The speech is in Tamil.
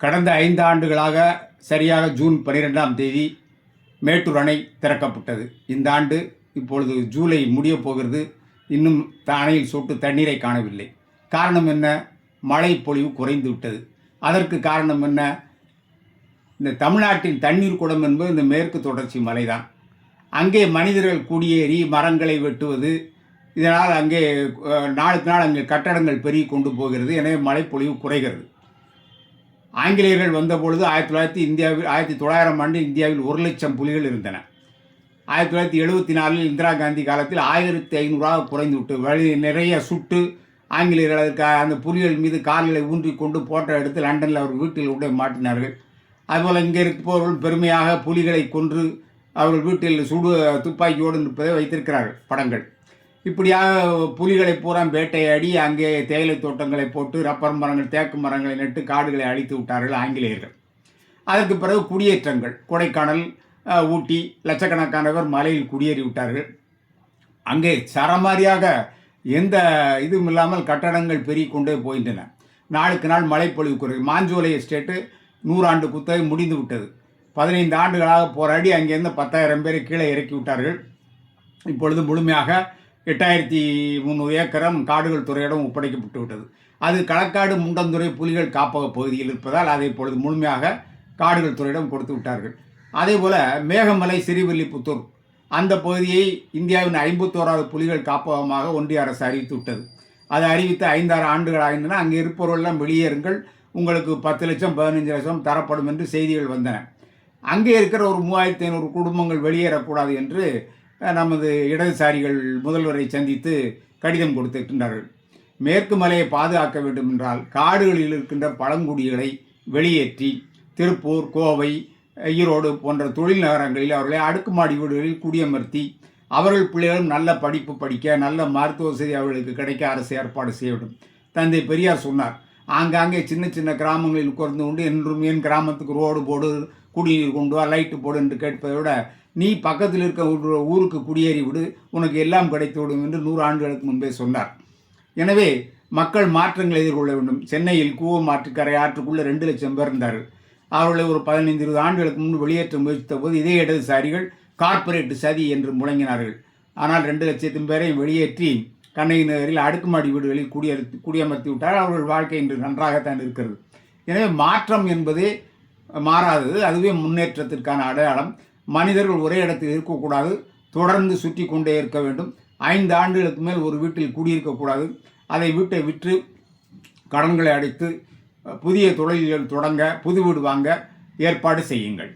கடந்த 5 ஆண்டுகளாக சரியாக ஜூன் 12ஆம் தேதி மேட்டூர் அணை திறக்கப்பட்டது. இந்த ஆண்டு இப்பொழுது ஜூலை முடியப் போகிறது. இன்னும் அணையில் சொட்டு தண்ணீரை காணவில்லை. காரணம் என்ன? மழை பொழிவு குறைந்து விட்டது. அதற்கு காரணம் என்ன? இந்த தமிழ்நாட்டின் தண்ணீர் குடம் என்பது இந்த மேற்கு தொடர்ச்சி மலைதான். அங்கே மனிதர்கள் குடியேறி மரங்களை வெட்டுவது, இதனால் அங்கே நாளுக்கு நாள் அங்கே கட்டடங்கள் பெருகி கொண்டு போகிறது. எனவே மழைப்பொழிவு குறைகிறது. ஆங்கிலேயர்கள் வந்தபொழுது 1900 ஆண்டு இந்தியாவில் 1 லட்சம் புலிகள் இருந்தன. 1974 இந்திரா காந்தி காலத்தில் 1500 குறைந்து விட்டு நிறைய சுட்டு ஆங்கிலேயர்கள் அதற்கு அந்த புலிகள் மீது கால்களை ஊன்றி கொண்டு போட்டோ எடுத்து லண்டனில் அவர் வீட்டில் உடை மாட்டினார்கள். அதுபோல் இங்கே இருப்பவர்கள் பெருமையாக புலிகளை கொன்று அவர்கள் வீட்டில் துப்பாக்கியோடு நிற்பதை வைத்திருக்கிறார்கள் படங்கள். இப்படியாக புலிகளை பூரா வேட்டையாடி அங்கே தேயிலை தோட்டங்களை போட்டு ரப்பர் மரங்கள் தேக்கு மரங்களை நட்டு காடுகளை அழித்து விட்டார்கள் ஆங்கிலேயர்கள். அதற்கு பிறகு குடியேற்றங்கள், கொடைக்கானல், ஊட்டி, லட்சக்கணக்கானவர் மலையில் குடியேறி விட்டார்கள். அங்கே சரமாரியாக எந்த இதுவும் இல்லாமல் கட்டடங்கள் பெருகி கொண்டே போகின்றன. நாளுக்கு நாள் மழைப்பொழிவு குறைவு. மாஞ்சோலை எஸ்டேட்டு 100 ஆண்டு குத்தகை முடிந்து விட்டது. 15 ஆண்டுகளாக போராடி அங்கேருந்து 10,000 பேரை கீழே இறக்கி விட்டார்கள். இப்பொழுது முழுமையாக 8300 ஏக்கரம் காடுகள் துறையிடம் ஒப்படைக்கப்பட்டு விட்டது. அது களக்காடு முண்டந்துறை புலிகள் காப்பக பகுதியில் இருப்பதால் அதை இப்பொழுது முழுமையாக காடுகள் துறையிடம் கொடுத்து விட்டார்கள். அதே போல் மேகமலை, சிறிவில்லிபுத்தூர் அந்த பகுதியை இந்தியாவின் 51வது புலிகள் காப்பகமாக ஒன்றிய அரசு அறிவித்து விட்டது. அதை அறிவித்து 5-6 ஆண்டுகள் ஆகின்றன. அங்கே இருப்பவர்களெல்லாம் வெளியேறுங்கள், உங்களுக்கு 10 லட்சம் 15 லட்சம் தரப்படும் என்று செய்திகள் வந்தன. அங்கே இருக்கிற ஒரு 3500 குடும்பங்கள் வெளியேறக்கூடாது என்று நமது இடதுசாரிகள் முதல்வரை சந்தித்து கடிதம் கொடுத்திருக்கின்றார்கள். மேற்கு மலையை பாதுகாக்க வேண்டும் என்றால் காடுகளில் இருக்கின்ற பழங்குடிகளை வெளியேற்றி திருப்பூர், கோவை, ஈரோடு போன்ற தொழில் நகரங்களில் அவர்களை அடுக்குமாடி வீடுகளில் குடியமர்த்தி அவர்கள் பிள்ளைகளும் நல்ல படிப்பு படிக்க, நல்ல மருத்துவ வசதி அவர்களுக்கு கிடைக்க அரசு ஏற்பாடு செய்ய வேண்டும். தந்தை பெரியார் சொன்னார், ஆங்காங்கே சின்ன சின்ன கிராமங்களில் உட்கார்ந்து கொண்டு என்றும் என் கிராமத்துக்கு ரோடு போடு, குடிநீர் கொண்டு வா, லைட்டு போடு என்று கேட்பதை விட நீ பக்கத்தில் இருக்க ஊருக்கு குடியேறி விடு, உனக்கு எல்லாம் கிடைத்து விடும் என்று 100 ஆண்டுகளுக்கு முன்பே சொன்னார். எனவே மக்கள் மாற்றங்களை எதிர்கொள்ள வேண்டும். சென்னையில் கூவமாற்றுக்கரை ஆற்றுக்குள்ளே 2 லட்சம் பேர் இருந்தார்கள். அவர்களை ஒரு 15-20 ஆண்டுகளுக்கு முன்பு வெளியேற்ற முயற்சித்த போது இதே இடதுசாரிகள் கார்ப்பரேட் சதி என்று முழங்கினார்கள். ஆனால் 2 லட்சம் பேரையும் வெளியேற்றி கண்ணகி நகரில் அடுக்குமாடி வீடுகளில் குடியமர்த்தி விட்டால் அவர்கள் வாழ்க்கை இன்று நன்றாகத்தான் இருக்கிறது. எனவே மாற்றம் என்பதே மாறாதது, அதுவே முன்னேற்றத்திற்கான அடையாளம். மனிதர்கள் ஒரே இடத்தில் இருக்கக்கூடாது, தொடர்ந்து சுற்றி கொண்டே இருக்க வேண்டும். 5 ஆண்டுகளுக்கு மேல் ஒரு வீட்டில் குடியிருக்கக்கூடாது. அதை வீட்டை விற்று கடன்களை அடைத்து புதிய தொழில்கள் தொடங்க, புது வீடு வாங்க ஏற்பாடு செய்யுங்கள்.